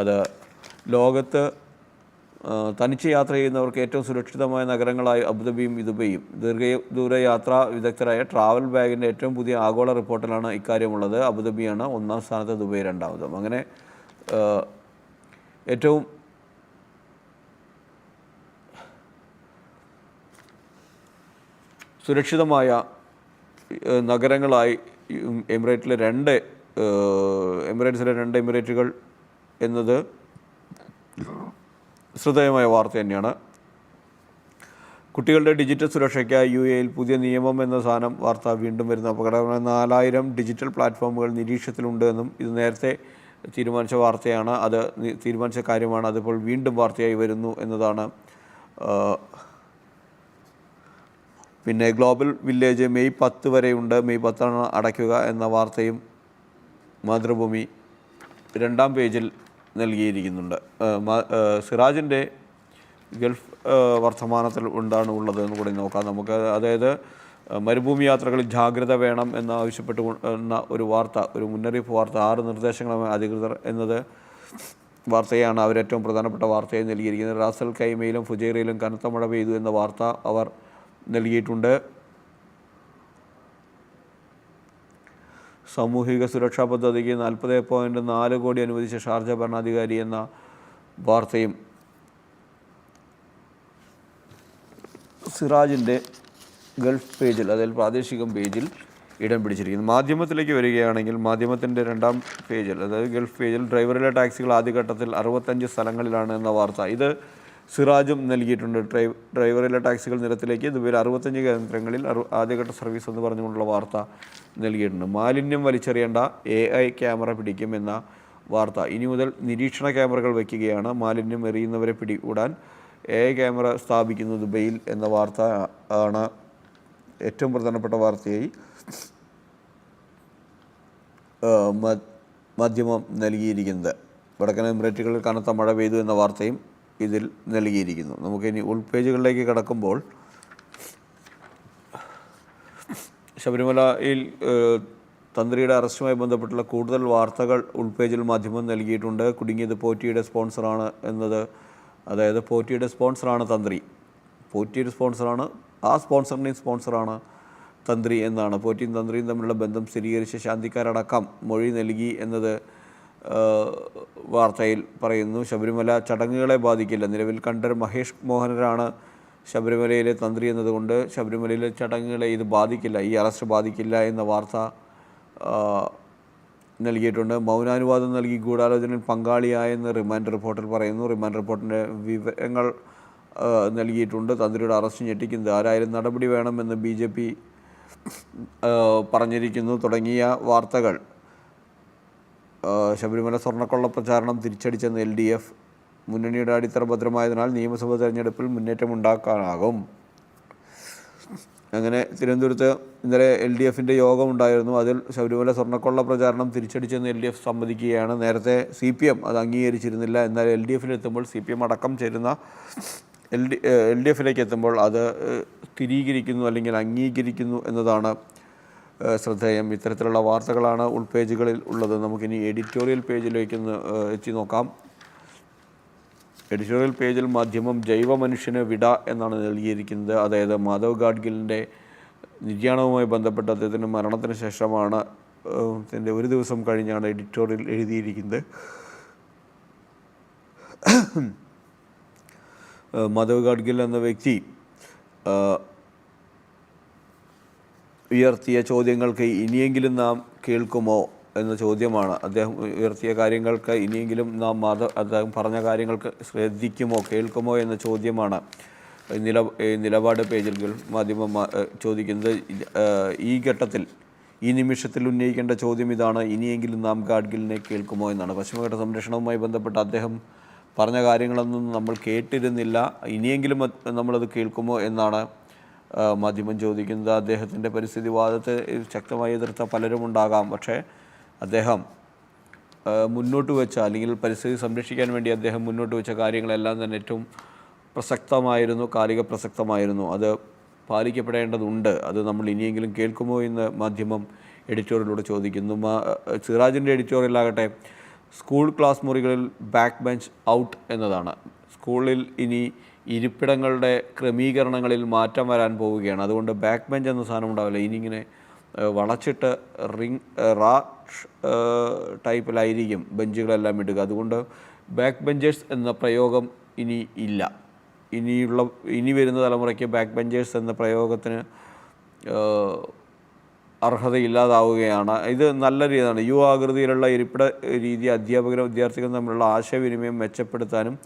അത് ലോകത്ത് തനിച്ച് യാത്ര ചെയ്യുന്നവർക്ക് ഏറ്റവും സുരക്ഷിതമായ നഗരങ്ങളായി അബുദാബിയും ദുബായിയും. ദീർഘദൂര യാത്രാ വിദഗ്ധരായ ട്രാവൽ ബാഗിൻ്റെ ഏറ്റവും പുതിയ ആഗോള റിപ്പോർട്ടിലാണ് ഇക്കാര്യമുള്ളത്. അബുദാബിയാണ് 1ാം സ്ഥാനത്ത്, ദുബായ് 2ാമതും. അങ്ങനെ ഏറ്റവും സുരക്ഷിതമായ നഗരങ്ങളായി എമിറേറ്റ്സിലെ 2 എമിറേറ്റുകൾ എന്നത് ശ്രദ്ധേയമായ വാർത്ത തന്നെയാണ്. കുട്ടികളുടെ ഡിജിറ്റൽ സുരക്ഷയ്ക്കായി UAEയിൽ പുതിയ നിയമം എന്ന സാധനം വാർത്ത വീണ്ടും വരുന്ന അപകടകരമായ 4000 ഡിജിറ്റൽ പ്ലാറ്റ്ഫോമുകൾ നിരീക്ഷണത്തിലുണ്ട് എന്നും ഇത് നേരത്തെ തീരുമാനിച്ച വാർത്തയാണ്. അത് തീരുമാനിച്ച കാര്യമാണ്. അതിപ്പോൾ വീണ്ടും വാർത്തയായി വരുന്നു എന്നതാണ്. പിന്നെ ഗ്ലോബൽ വില്ലേജ് മെയ് 10 വരെയുണ്ട്, മെയ് 10 അടയ്ക്കുക എന്ന വാർത്തയും മാതൃഭൂമി 2ാം പേജിൽ നൽകിയിരിക്കുന്നുണ്ട്. സിറാജിൻ്റെ ഗൾഫ് വർത്തമാനത്തിൽ എന്താണ് ഉള്ളത് എന്ന് കൂടി നോക്കാം നമുക്ക്. അതായത് മരുഭൂമി യാത്രകളിൽ ജാഗ്രത വേണം എന്നാവശ്യപ്പെട്ടു ഒരു വാർത്ത, ഒരു മുന്നറിയിപ്പ് വാർത്ത, 6 നിർദ്ദേശങ്ങളുമായി അധികൃതർ എന്നത് വാർത്തയാണ് അവരേറ്റവും പ്രധാനപ്പെട്ട വാർത്തയായി നൽകിയിരിക്കുന്നത്. റാസൽ കൈമയിലും ഫുജൈറയിലും കനത്ത മഴ പെയ്തു എന്ന വാർത്ത അവർ നൽകിയിട്ടുണ്ട്. സാമൂഹിക സുരക്ഷാ പദ്ധതിക്ക് 40.4 കോടി അനുവദിച്ച ഷാർജ ഭരണാധികാരി എന്ന വാർത്തയും സിറാജിൻ്റെ ഗൾഫ് പേജിൽ, അതായത് പ്രാദേശിക പേജിൽ ഇടം പിടിച്ചിരിക്കുന്നു. മാധ്യമത്തിലേക്ക് വരികയാണെങ്കിൽ മാധ്യമത്തിൻ്റെ 2ാം പേജിൽ, അതായത് ഗൾഫ് പേജിൽ ഡ്രൈവറിലെ ടാക്സികൾ ആദ്യഘട്ടത്തിൽ 65 സ്ഥലങ്ങളിലാണ് എന്ന വാർത്ത. ഇത് സിറാജും നൽകിയിട്ടുണ്ട്. ഡ്രൈവറിലെ ടാക്സികൾ നിരത്തിലേക്ക് ദുബൈയിൽ 65 കേന്ദ്രങ്ങളിൽ ആദ്യഘട്ട സർവീസ് എന്ന് പറഞ്ഞുകൊണ്ടുള്ള വാർത്ത നൽകിയിട്ടുണ്ട്. മാലിന്യം വലിച്ചെറിയേണ്ട AI ക്യാമറ പിടിക്കും എന്ന വാർത്ത. ഇനി മുതൽ നിരീക്ഷണ ക്യാമറകൾ വയ്ക്കുകയാണ്, മാലിന്യം എറിയുന്നവരെ പിടികൂടാൻ AI ക്യാമറ സ്ഥാപിക്കുന്നു ദുബൈയിൽ എന്ന വാർത്ത ആണ് ഏറ്റവും പ്രധാനപ്പെട്ട വാർത്തയായി മാധ്യമം നൽകിയിരിക്കുന്നത്. വടക്കൻ എമിറേറ്റുകളിൽ കനത്ത മഴ പെയ്തു എന്ന വാർത്തയും ഇതിൽ നൽകിയിരിക്കുന്നു. നമുക്കിനി ഉൾപേജുകളിലേക്ക് കടക്കുമ്പോൾ ശബരിമലയിൽ തന്ത്രിയുടെ അറസ്റ്റുമായി ബന്ധപ്പെട്ടുള്ള കൂടുതൽ വാർത്തകൾ ഉൾപേജിൽ മാധ്യമം നൽകിയിട്ടുണ്ട്. കുടുങ്ങിയത് പോറ്റിയുടെ സ്പോൺസറാണ് എന്നത്, അതായത് പോറ്റിയുടെ സ്പോൺസറാണ് തന്ത്രി, പോറ്റിയുടെ സ്പോൺസറാണ്, ആ സ്പോൺസറിൻ്റെയും സ്പോൺസറാണ് തന്ത്രി എന്നാണ്. പോറ്റിയും തന്ത്രിയും തമ്മിലുള്ള ബന്ധം സ്ഥിരീകരിച്ച് ശാന്തിക്കാരടക്കം മൊഴി നൽകി എന്നത് വാർത്തയിൽ പറയുന്നു. ശബരിമല ചടങ്ങുകളെ ബാധിക്കില്ല. നിലവിൽ കണ്ഠർ മഹേഷ് മോഹനരാണ് ശബരിമലയിലെ തന്ത്രി എന്നതുകൊണ്ട് ശബരിമലയിലെ ചടങ്ങുകളെ ഇത് ബാധിക്കില്ല, ഈ അറസ്റ്റ് ബാധിക്കില്ല എന്ന വാർത്ത നൽകിയിട്ടുണ്ട്. മൗനാനുവാദം നൽകി ഗൂഢാലോചനയിൽ പങ്കാളിയായെന്ന് റിമാൻഡ് റിപ്പോർട്ടിൽ പറയുന്നു. റിമാൻഡ് റിപ്പോർട്ടിൻ്റെ വിവരങ്ങൾ നൽകിയിട്ടുണ്ട്. തന്ത്രിയുടെ അറസ്റ്റ് ഞെട്ടിക്കുന്നത്, ആരായാലും നടപടി വേണമെന്ന് BJP പറഞ്ഞിരിക്കുന്നു തുടങ്ങിയ വാർത്തകൾ. ശബരിമല സ്വർണ്ണക്കൊള്ള പ്രചാരണം തിരിച്ചടിച്ചെന്ന് LDF. മുന്നണിയുടെ അടിത്തറ ഭദ്രമായതിനാൽ നിയമസഭാ തെരഞ്ഞെടുപ്പിൽ മുന്നേറ്റമുണ്ടാക്കാനാകും. അങ്ങനെ തിരുവനന്തപുരത്ത് ഇന്നലെ LDFിൻ്റെ യോഗം ഉണ്ടായിരുന്നു. അതിൽ ശബരിമല സ്വർണ്ണക്കൊള്ള പ്രചാരണം തിരിച്ചടിച്ചെന്ന് LDF സമ്മതിക്കുകയാണ്. നേരത്തെ CPM അത് അംഗീകരിച്ചിരുന്നില്ല. എന്നാൽ LDFിലെത്തുമ്പോൾ CPM അടക്കം ചേരുന്ന LDFിലേക്ക് എത്തുമ്പോൾ അത് സ്ഥിരീകരിക്കുന്നു അല്ലെങ്കിൽ അംഗീകരിക്കുന്നു എന്നതാണ് ശ്രദ്ധേയം. ഇത്തരത്തിലുള്ള വാർത്തകളാണ് ഉൾപേജുകളിൽ ഉള്ളത്. നമുക്കിനി എഡിറ്റോറിയൽ പേജിലേക്ക് എത്തി നോക്കാം. എഡിറ്റോറിയൽ പേജിൽ മാധ്യമം ജൈവ മനുഷ്യന് വിട എന്നാണ് നൽകിയിരിക്കുന്നത്. അതായത് മാധവ് ഗാഡ്ഗിലിൻ്റെ നിര്യാണവുമായി ബന്ധപ്പെട്ട് അദ്ദേഹത്തിൻ്റെ മരണത്തിന് ശേഷമാണ് അതിൻ്റെ ഒരു ദിവസം കഴിഞ്ഞാണ് എഡിറ്റോറിയൽ എഴുതിയിരിക്കുന്നത്. മാധവ് ഗാഡ്ഗിൽ എന്ന വ്യക്തി ഉയർത്തിയ ചോദ്യങ്ങൾക്ക് ഇനിയെങ്കിലും നാം കേൾക്കുമോ എന്ന ചോദ്യമാണ്. അദ്ദേഹം ഉയർത്തിയ കാര്യങ്ങൾക്ക് ഇനിയെങ്കിലും നാം അദ്ദേഹം പറഞ്ഞ കാര്യങ്ങൾക്ക് ശ്രദ്ധിക്കുമോ കേൾക്കുമോ എന്ന ചോദ്യമാണ് നിലപാട് പേജിൽ മാധ്യമം ചോദിക്കുന്നത്. ഈ ഘട്ടത്തിൽ ഈ നിമിഷത്തിൽ ഉന്നയിക്കേണ്ട ചോദ്യം ഇതാണ്: ഇനിയെങ്കിലും നാം ഗാഡ്ഗിലിനെ കേൾക്കുമോ എന്നാണ്. പശ്ചിമഘട്ട സംരക്ഷണവുമായി ബന്ധപ്പെട്ട് അദ്ദേഹം പറഞ്ഞ കാര്യങ്ങളൊന്നും നമ്മൾ കേട്ടിരുന്നില്ല. ഇനിയെങ്കിലും നമ്മളത് കേൾക്കുമോ എന്നാണ് മാധ്യമം ചോദിക്കുന്നത്. അദ്ദേഹത്തിൻ്റെ പരിസ്ഥിതിവാദത്തെ ശക്തമായി എതിർത്ത പലരും ഉണ്ടാകാം. പക്ഷേ അദ്ദേഹം മുന്നോട്ട് വെച്ച അല്ലെങ്കിൽ പരിസ്ഥിതി സംരക്ഷിക്കാൻ വേണ്ടി അദ്ദേഹം മുന്നോട്ട് വെച്ച കാര്യങ്ങളെല്ലാം തന്നെ ഏറ്റവും പ്രസക്തമായിരുന്നു, കാലിക പ്രസക്തമായിരുന്നു. അത് പാലിക്കപ്പെടേണ്ടതുണ്ട്. അത് നമ്മൾ ഇനിയെങ്കിലും കേൾക്കുമോ എന്ന് മാധ്യമം എഡിറ്റോറിയലിലൂടെ ചോദിക്കുന്നു. സിറാജിൻ്റെ എഡിറ്റോറിയലാകട്ടെ സ്കൂൾ ക്ലാസ് മുറികളിൽ ബാക്ക് ബെഞ്ച് ഔട്ട് എന്നതാണ്. സ്കൂളിൽ ഇനി ഇരിപ്പിടങ്ങളുടെ ക്രമീകരണങ്ങളിൽ മാറ്റം വരാൻ പോവുകയാണ്. അതുകൊണ്ട് ബാക്ക് ബെഞ്ച് എന്ന സാധനം ഉണ്ടാവില്ല. ഇനി ഇങ്ങനെ വളച്ചിട്ട് റാ ടൈപ്പിലായിരിക്കും ബെഞ്ചുകളെല്ലാം ഇടുക. അതുകൊണ്ട് ബാക്ക് ബെഞ്ചേഴ്സ് എന്ന പ്രയോഗം ഇനി ഇല്ല. ഇനി വരുന്ന തലമുറയ്ക്ക് ബാക്ക് ബെഞ്ചേഴ്സ് എന്ന പ്രയോഗത്തിന് അർഹതയില്ലാതാവുകയാണ്. ഇത് നല്ല രീതിയാണ്. ആകൃതിയിലുള്ള ഇരിപ്പിട രീതി അധ്യാപകരും വിദ്യാർത്ഥികളും തമ്മിലുള്ള ആശയവിനിമയം മെച്ചപ്പെടുത്താനും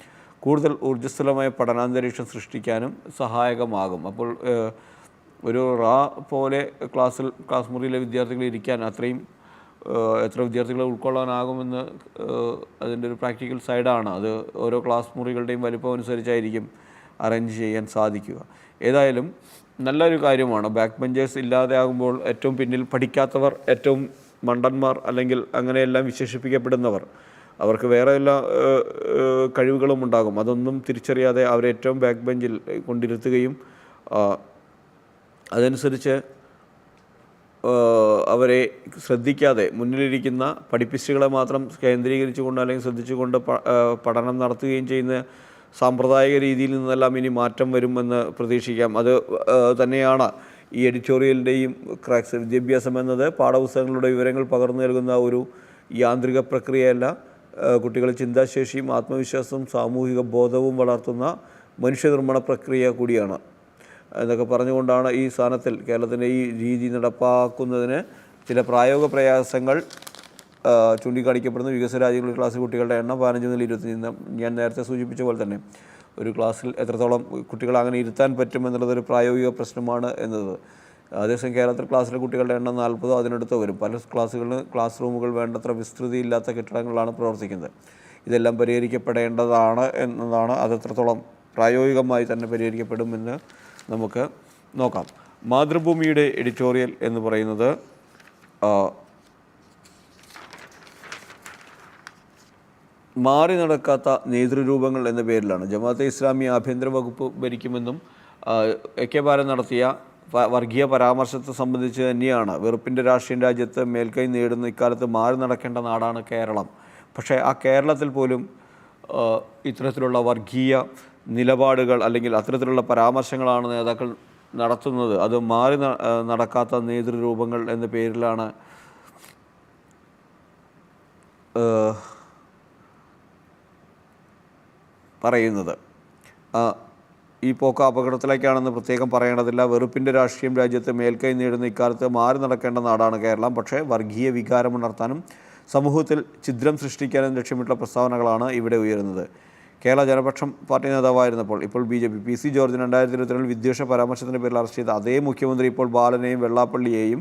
കൂടുതൽ ഊർജ്ജസ്വലമായ പഠനാന്തരീക്ഷം സൃഷ്ടിക്കാനും സഹായകമാകും. അപ്പോൾ ഒരു പോലെ ക്ലാസ് മുറിയിലെ വിദ്യാർത്ഥികൾ ഇരിക്കാൻ അത്രയും എത്ര വിദ്യാർത്ഥികളെ ഉൾക്കൊള്ളാനാകുമെന്ന് അതിൻ്റെ ഒരു പ്രാക്ടിക്കൽ സൈഡാണ്. അത് ഓരോ ക്ലാസ് മുറികളുടെയും വലിപ്പം അനുസരിച്ചായിരിക്കും അറേഞ്ച് ചെയ്യാൻ സാധിക്കുക. ഏതായാലും നല്ലൊരു കാര്യമാണ്. ബാക്ക് ബെഞ്ചേഴ്സ് ഇല്ലാതെ ആകുമ്പോൾ ഏറ്റവും പിന്നിൽ പഠിക്കാത്തവർ, ഏറ്റവും മണ്ടന്മാർ അല്ലെങ്കിൽ അങ്ങനെയെല്ലാം വിശേഷിപ്പിക്കപ്പെടുന്നവർ, അവർക്ക് വേറെ എല്ലാ കഴിവുകളും ഉണ്ടാകും. അതൊന്നും തിരിച്ചറിയാതെ അവരെ ഏറ്റവും ബാക്ക് ബെഞ്ചിൽ കൊണ്ടിരുത്തുകയും അതനുസരിച്ച് അവരെ ശ്രദ്ധിക്കാതെ മുന്നിലിരിക്കുന്ന പഠിപ്പിസ്റ്റുകളെ മാത്രം കേന്ദ്രീകരിച്ചുകൊണ്ട് അല്ലെങ്കിൽ ശ്രദ്ധിച്ചുകൊണ്ട് പഠനം നടത്തുകയും ചെയ്യുന്ന സാമ്പ്രദായിക രീതിയിൽ നിന്നെല്ലാം ഇനി മാറ്റം വരുമെന്ന് പ്രതീക്ഷിക്കാം. അത് തന്നെയാണ് ഈ എഡിറ്റോറിയലിൻ്റെയും ക്രാക്സ്. വിദ്യാഭ്യാസം എന്നത് പാഠപുസ്തകങ്ങളുടെ വിവരങ്ങൾ പകർന്നു നൽകുന്ന ഒരു യാന്ത്രിക പ്രക്രിയയല്ല. കുട്ടികളുടെ ചിന്താശേഷിയും ആത്മവിശ്വാസവും സാമൂഹിക ബോധവും വളർത്തുന്ന മനുഷ്യനിർമ്മാണ പ്രക്രിയ കൂടിയാണ് എന്നൊക്കെ പറഞ്ഞുകൊണ്ടാണ് ഈ സ്ഥാനത്തിൽ കേരളത്തിൻ്റെ ഈ രീതി നടപ്പാക്കുന്നതിന് ചില പ്രായോഗിക പ്രയാസങ്ങൾ ചൂണ്ടിക്കാണിക്കപ്പെടുന്നു. വികസിത രാജ്യങ്ങളിൽ ക്ലാസ്സിൽ കുട്ടികളുടെ എണ്ണം 15 മുതൽ 25. ഞാൻ നേരത്തെ സൂചിപ്പിച്ച പോലെ തന്നെ ഒരു ക്ലാസ്സിൽ എത്രത്തോളം കുട്ടികളെ അങ്ങനെ ഇരുത്താൻ പറ്റുമെന്നുള്ളതൊരു പ്രായോഗിക പ്രശ്നമാണ് എന്നത്. അതേസമയം കേരളത്തിൽ ക്ലാസ്സിലെ കുട്ടികളുടെ എണ്ണം 40 അതിനടുത്ത് വരും. പല ക്ലാസ് റൂമുകൾ വേണ്ടത്ര വിസ്തൃതിയില്ലാത്ത കെട്ടിടങ്ങളാണ് പ്രവർത്തിക്കുന്നത്. ഇതെല്ലാം പരിഹരിക്കപ്പെടേണ്ടതാണ് എന്നതാണ്. അതെത്രത്തോളം പ്രായോഗികമായി തന്നെ പരിഹരിക്കപ്പെടുമെന്ന് നമുക്ക് നോക്കാം. മാതൃഭൂമിയുടെ എഡിറ്റോറിയൽ എന്ന് പറയുന്നത് മാറി നടക്കാത്ത നേതൃരൂപങ്ങൾ എന്ന പേരിലാണ്. ജമാഅത്തെ ഇസ്ലാമി ആഭ്യന്തര വകുപ്പ് ഭരിക്കുമെന്നും AK ബാലൻ നടത്തിയ വർഗീയ പരാമർശത്തെ സംബന്ധിച്ച് തന്നെയാണ്. വെറുപ്പിൻ്റെ രാഷ്ട്രീയ രാജ്യത്ത് മേൽക്കൈ നേടുന്ന ഇക്കാലത്ത് മാറി നടക്കേണ്ട നാടാണ് കേരളം. പക്ഷേ ആ കേരളത്തിൽ പോലും ഇത്തരത്തിലുള്ള വർഗീയ നിലപാടുകൾ അല്ലെങ്കിൽ അത്തരത്തിലുള്ള പരാമർശങ്ങളാണ് നേതാക്കൾ നടത്തുന്നത്. അത് മാറി നടക്കാത്ത നേതൃരൂപങ്ങൾ എന്ന പേരിലാണ് പറയുന്നത്. ഈ പോക്ക് അപകടത്തിലേക്കാണെന്ന് പ്രത്യേകം പറയേണ്ടതില്ല. വെറുപ്പിൻ്റെ രാഷ്ട്രീയം രാജ്യത്ത് മേൽക്കൈ നേടുന്ന ഇക്കാലത്ത് മാറി നടക്കേണ്ട നാടാണ് കേരളം. പക്ഷേ വർഗീയ വികാരമുണർത്താനും സമൂഹത്തിൽ ഛിദ്രം സൃഷ്ടിക്കാനും ലക്ഷ്യമിട്ടുള്ള പ്രസ്താവനകളാണ് ഇവിടെ ഉയരുന്നത്. കേരള ജനപക്ഷം പാർട്ടി നേതാവായിരുന്നപ്പോൾ ഇപ്പോൾ BJP PC ജോർജ് 2022 വിദ്വേഷ പരാമർശത്തിൻ്റെ പേരിൽ അറസ്റ്റ് ചെയ്ത അതേ മുഖ്യമന്ത്രി ഇപ്പോൾ ബാലനെയും വെള്ളാപ്പള്ളിയെയും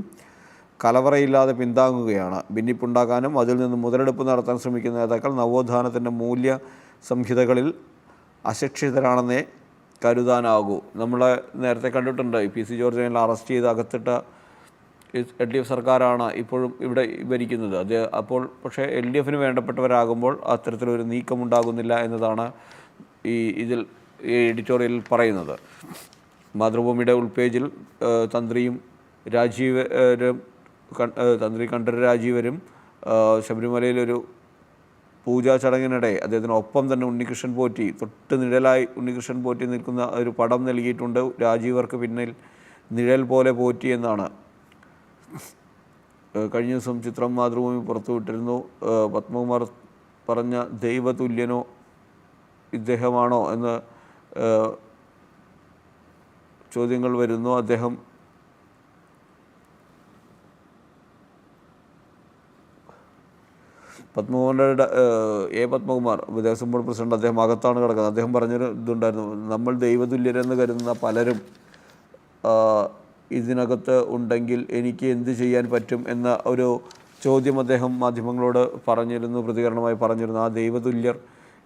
കലവറയില്ലാതെ പിന്താങ്ങുകയാണ്. ഭിന്നിപ്പുണ്ടാക്കാനും അതിൽ നിന്ന് മുതലെടുപ്പ് നടത്താൻ ശ്രമിക്കുന്ന നേതാക്കൾ നവോത്ഥാനത്തിൻ്റെ മൂല്യ സംഹിതകളിൽ അശിക്ഷിതരാണെന്നേ കരുതാനാകൂ. നമ്മൾ നേരത്തെ കണ്ടിട്ടുണ്ട് PC ജോർജിനെ അറസ്റ്റ് ചെയ്ത് അകത്തിട്ട LDF സർക്കാരാണ് ഇപ്പോഴും ഇവിടെ ഭരിക്കുന്നത്. അപ്പോൾ പക്ഷേ LDFന് വേണ്ടപ്പെട്ടവരാകുമ്പോൾ അത്തരത്തിലൊരു നീക്കമുണ്ടാകുന്നില്ല എന്നതാണ് ഇതിൽ എഡിറ്റോറിയലിൽ പറയുന്നത്. മാതൃഭൂമിയുടെ ഉൾപേജിൽ തന്ത്രിയും രാജീവരും തന്ത്രി കണ്ഠരര് രാജീവരും ശബരിമലയിലൊരു പൂജാ ചടങ്ങിനിടെ അദ്ദേഹത്തിന് ഒപ്പം തന്നെ ഉണ്ണികൃഷ്ണൻ പോറ്റി, തൊട്ട് നിഴലായി ഉണ്ണികൃഷ്ണൻ പോറ്റി നിൽക്കുന്ന ഒരു പടം നൽകിയിട്ടുണ്ട്. രാജീവർക്ക് പിന്നിൽ നിഴൽ പോലെ പോറ്റി എന്നാണ്. കഴിഞ്ഞ ദിവസം ചിത്രം മാതൃഭൂമി പുറത്തുവിട്ടിരുന്നു. പത്മകുമാർ പറഞ്ഞ ദൈവതുല്യനോ ഇദ്ദേഹമാണോ എന്ന് ചോദ്യങ്ങൾ വരുന്നു. അദ്ദേഹം പത്മകുമാറിൻ്റെ പത്മകുമാർ ദേവസ്വം ബോർഡ് പ്രസിഡന്റ്, അദ്ദേഹം അകത്താണ് കിടക്കുന്നത്. അദ്ദേഹം പറഞ്ഞൊരു ഇതുണ്ടായിരുന്നു, നമ്മൾ ദൈവതുല്യരെന്ന് കരുതുന്ന പലരും ഇതിനകത്ത് ഉണ്ടെങ്കിൽ എനിക്ക് എന്ത് ചെയ്യാൻ പറ്റും എന്ന ഒരു ചോദ്യം അദ്ദേഹം മാധ്യമങ്ങളോട് പറഞ്ഞിരുന്നു, പ്രതികരണമായി പറഞ്ഞിരുന്നു. ആ ദൈവതുല്യർ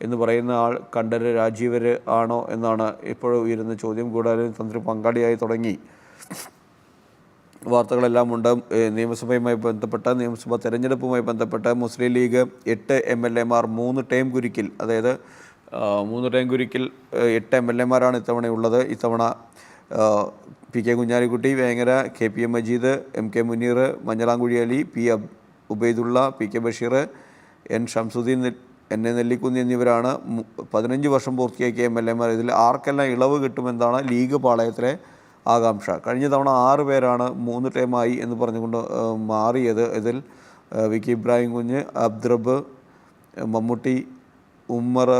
എന്ന് പറയുന്ന ആൾ കണ്ഠരര് രാജീവര് ആണോ എന്നാണ് ഇപ്പോഴും ഉയരുന്ന ചോദ്യം. കൂടാതെ തന്ത്രി പങ്കാളിയായി തുടങ്ങി വാർത്തകളെല്ലാം ഉണ്ട്. നിയമസഭയുമായി ബന്ധപ്പെട്ട നിയമസഭാ തെരഞ്ഞെടുപ്പുമായി ബന്ധപ്പെട്ട് മുസ്ലിം ലീഗ് 8 MLA-മാർ 3 ടേം കുരുക്കിൽ, അതായത് 3 ടേം കുരുക്കിൽ 8 MLA-മാരാണ് ഇത്തവണയുള്ളത്. ഇത്തവണ PK Kunhalikutty, Vengara KPM Majeed, MK Muneer, Manjalamkuzhi Ali, P Ubaidullah, PK Basheer, N Shamsuddin, NA Nellikunnu എന്നിവരാണ് 15 വർഷം പൂർത്തിയാക്കിയ MLA-മാർ. ഇതിൽ ആർക്കെല്ലാം ഇളവ് കിട്ടുമെന്നാണ് ലീഗ് പാളയത്തിലെ ആകാംക്ഷ. കഴിഞ്ഞ തവണ 6 പേരാണ് 3 ടേമായി എന്ന് പറഞ്ഞുകൊണ്ട് മാറിയത്. ഇതിൽ VK ഇബ്രാഹിം കുഞ്ഞ്, അബ്ദ്രബ്, മമ്മൂട്ടി, ഉമ്മർ,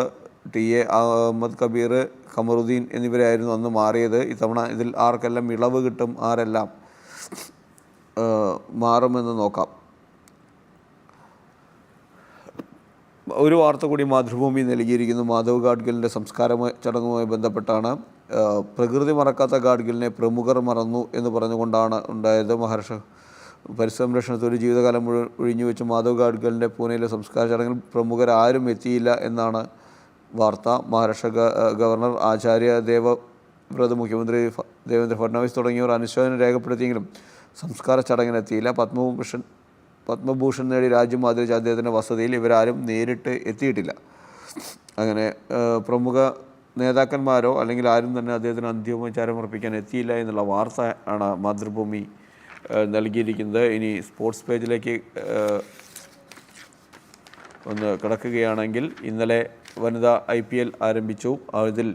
TA അഹമ്മദ് കബീർ, ഖമറുദ്ദീൻ എന്നിവരായിരുന്നു അന്ന് മാറിയത്. ഇത്തവണ ഇതിൽ ആർക്കെല്ലാം ഇളവ് കിട്ടും, ആരെല്ലാം മാറുമെന്ന് നോക്കാം. ഒരു വാർത്ത കൂടി മാതൃഭൂമി നൽകിയിരിക്കുന്നു. മാധവ് ഗാഡ്ഗിലിൻ്റെ സംസ്കാര ചടങ്ങുമായി ബന്ധപ്പെട്ടാണ്. പ്രകൃതി മറക്കാത്ത ഗാഡ്ഗിലിനെ പ്രമുഖർ മറന്നു എന്ന് പറഞ്ഞുകൊണ്ടാണ് ഉണ്ടായത്. മഹാരാഷ്ട്ര പരിസംരക്ഷണത്തിൽ ഒരു ജീവിതകാലം ഒഴിഞ്ഞു വെച്ച് മാധവ് ഗാഡ്ഗിലിൻ്റെ പൂനെയിലെ സംസ്കാര ചടങ്ങിൽ പ്രമുഖരാരും എത്തിയില്ല എന്നാണ് വാർത്ത. മഹാരാഷ്ട്ര ഗവർണർ ആചാര്യ ദേവവ്രത്, മുഖ്യമന്ത്രി ദേവേന്ദ്ര ഫഡ്നവിസ് തുടങ്ങിയവർ അനുശോചനം രേഖപ്പെടുത്തിയെങ്കിലും സംസ്കാര ചടങ്ങിനെത്തിയില്ല. പത്മഭൂഷൺ നേടി രാജ്യം ആദരിച്ച അദ്ദേഹത്തിൻ്റെ വസതിയിൽ ഇവരാരും നേരിട്ട് എത്തിയിട്ടില്ല. അങ്ങനെ പ്രമുഖ നേതാക്കന്മാരോ അല്ലെങ്കിൽ ആരും തന്നെ അദ്ദേഹത്തിന് അന്തിമോപചാരം അർപ്പിക്കാൻ എത്തിയില്ല എന്നുള്ള വാർത്ത ആണ് മാതൃഭൂമി നൽകിയിരിക്കുന്നത്. ഇനി സ്പോർട്സ് പേജിലേക്ക് ഒന്ന് കിടക്കുകയാണെങ്കിൽ, ഇന്നലെ വനിതാ IPL ആരംഭിച്ചു. അതിൽ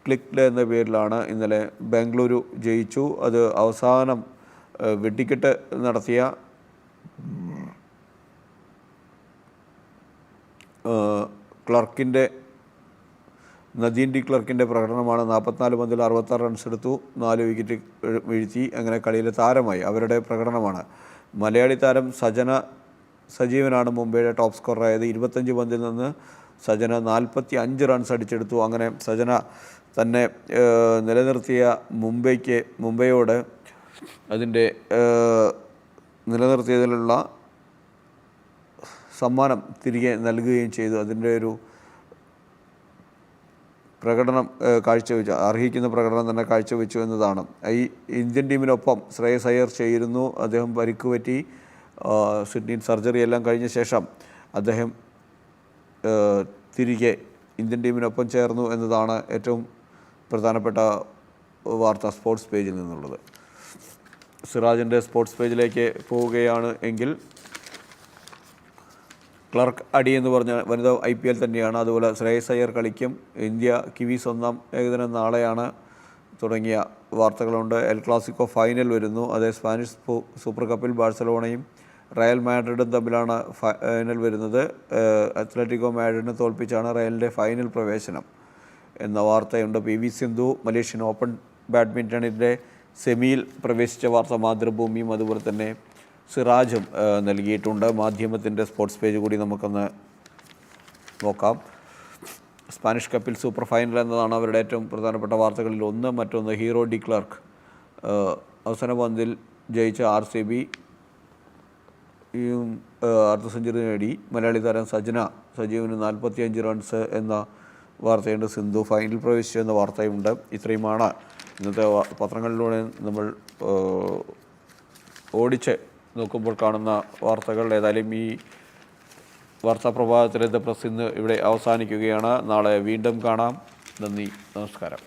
ക്ലിക്ഡ് എന്ന പേരിലാണ് ഇന്നലെ ബാംഗ്ലൂരു ജയിച്ചു. അത് അവസാനം വെടിക്കെട്ട് നടത്തിയ നദീൻ ഡി ക്ലർക്കിൻ്റെ പ്രകടനമാണ്. 44 പന്തിൽ 66 റൺസ് എടുത്തു, 4 വിക്കറ്റ് വീഴ്ത്തി. അങ്ങനെ കളിയിലെ താരമായി അവരുടെ പ്രകടനമാണ്. മലയാളി താരം സജീവനാണ് മുംബൈയുടെ ടോപ്പ് സ്കോററായത്. 25 പന്തിൽ നിന്ന് സജന 45 റൺസ് അടിച്ചെടുത്തു. അങ്ങനെ സജന തന്നെ നിലനിർത്തിയ മുംബൈയോട് അതിൻ്റെ നിലനിർത്തിയതിലുള്ള സമ്മാനം തിരികെ നൽകുകയും ചെയ്തു. അതിൻ്റെ ഒരു പ്രകടനം കാഴ്ചവെച്ചു, അർഹിക്കുന്ന പ്രകടനം തന്നെ കാഴ്ചവെച്ചു എന്നതാണ്. ഈ ഇന്ത്യൻ ടീമിനൊപ്പം ശ്രേയസ് അയ്യർ ചേരുന്നു. അദ്ദേഹം പരിക്ക് പറ്റി സിഡ്നിയിൽ സർജറി എല്ലാം കഴിഞ്ഞ ശേഷം അദ്ദേഹം തിരികെ ഇന്ത്യൻ ടീമിനൊപ്പം ചേർന്നു എന്നതാണ് ഏറ്റവും പ്രധാനപ്പെട്ട വാർത്ത സ്പോർട്സ് പേജിൽ നിന്നുള്ളത്. സിറാജിൻ്റെ സ്പോർട്സ് പേജിലേക്ക് പോവുകയാണ് എങ്കിൽ, ക്ലർക്ക് അടി എന്ന് പറഞ്ഞ വനിതാ IPL തന്നെയാണ്. അതുപോലെ ശ്രേയസ് അയ്യർ കളിക്കും. ഇന്ത്യ കിവീസ് 1-ാം ഏകദിനം നാളെയാണ് തുടങ്ങിയ വാർത്തകളുണ്ട്. എൽ ക്ലാസിക്കോ ഫൈനൽ വരുന്നു. അതേ സ്പാനിഷ് സൂപ്പർ കപ്പിൽ ബാഴ്സലോണയും റയൽ മാഡ്രിഡും തമ്മിലാണ് ഫൈനൽ വരുന്നത്. അത്ലറ്റിക്കോ മാഡ്രിഡിനെ തോൽപ്പിച്ചാണ് റയലിൻ്റെ ഫൈനൽ പ്രവേശനം എന്ന വാർത്തയുണ്ട്. PV സിന്ധു മലേഷ്യൻ ഓപ്പൺ ബാഡ്മിൻ്റണിൻ്റെ സെമിയിൽ പ്രവേശിച്ച വാർത്ത മാതൃഭൂമിയും അതുപോലെ തന്നെ സിറാജും നൽകിയിട്ടുണ്ട്. മാധ്യമത്തിൻ്റെ സ്പോർട്സ് പേജ് കൂടി നമുക്കൊന്ന് നോക്കാം. സ്പാനിഷ് കപ്പിൽ സൂപ്പർ ഫൈനൽ എന്നതാണ് അവരുടെ ഏറ്റവും പ്രധാനപ്പെട്ട വാർത്തകളിൽ ഒന്ന്. മറ്റൊന്ന്, ഹീറോ ഡി ക്ലർക്ക് അവസാന പന്തിൽ ജയിച്ച RCB അർദ്ധ സെഞ്ചുറി നേടി. മലയാളി താരം സജീവന് 45 റൺസ് എന്ന വാർത്തയുണ്ട്, സിന്ധു ഫൈനൽ പ്രവേശിച്ചു എന്ന വാർത്തയുണ്ട്. ഇത്രയുമാണ് ഇന്നത്തെ പത്രങ്ങളിലൂടെ നമ്മൾ ഓടിച്ച് നോക്കുമ്പോൾ കാണുന്ന വാർത്തകൾ. ഏതായാലും ഈ വാർത്താ പ്രഭാതത്തിലെ ദ പ്രസ് ഇന്ന് ഇവിടെ അവസാനിക്കുകയാണ്. നാളെ വീണ്ടും കാണാം. നന്ദി, നമസ്കാരം.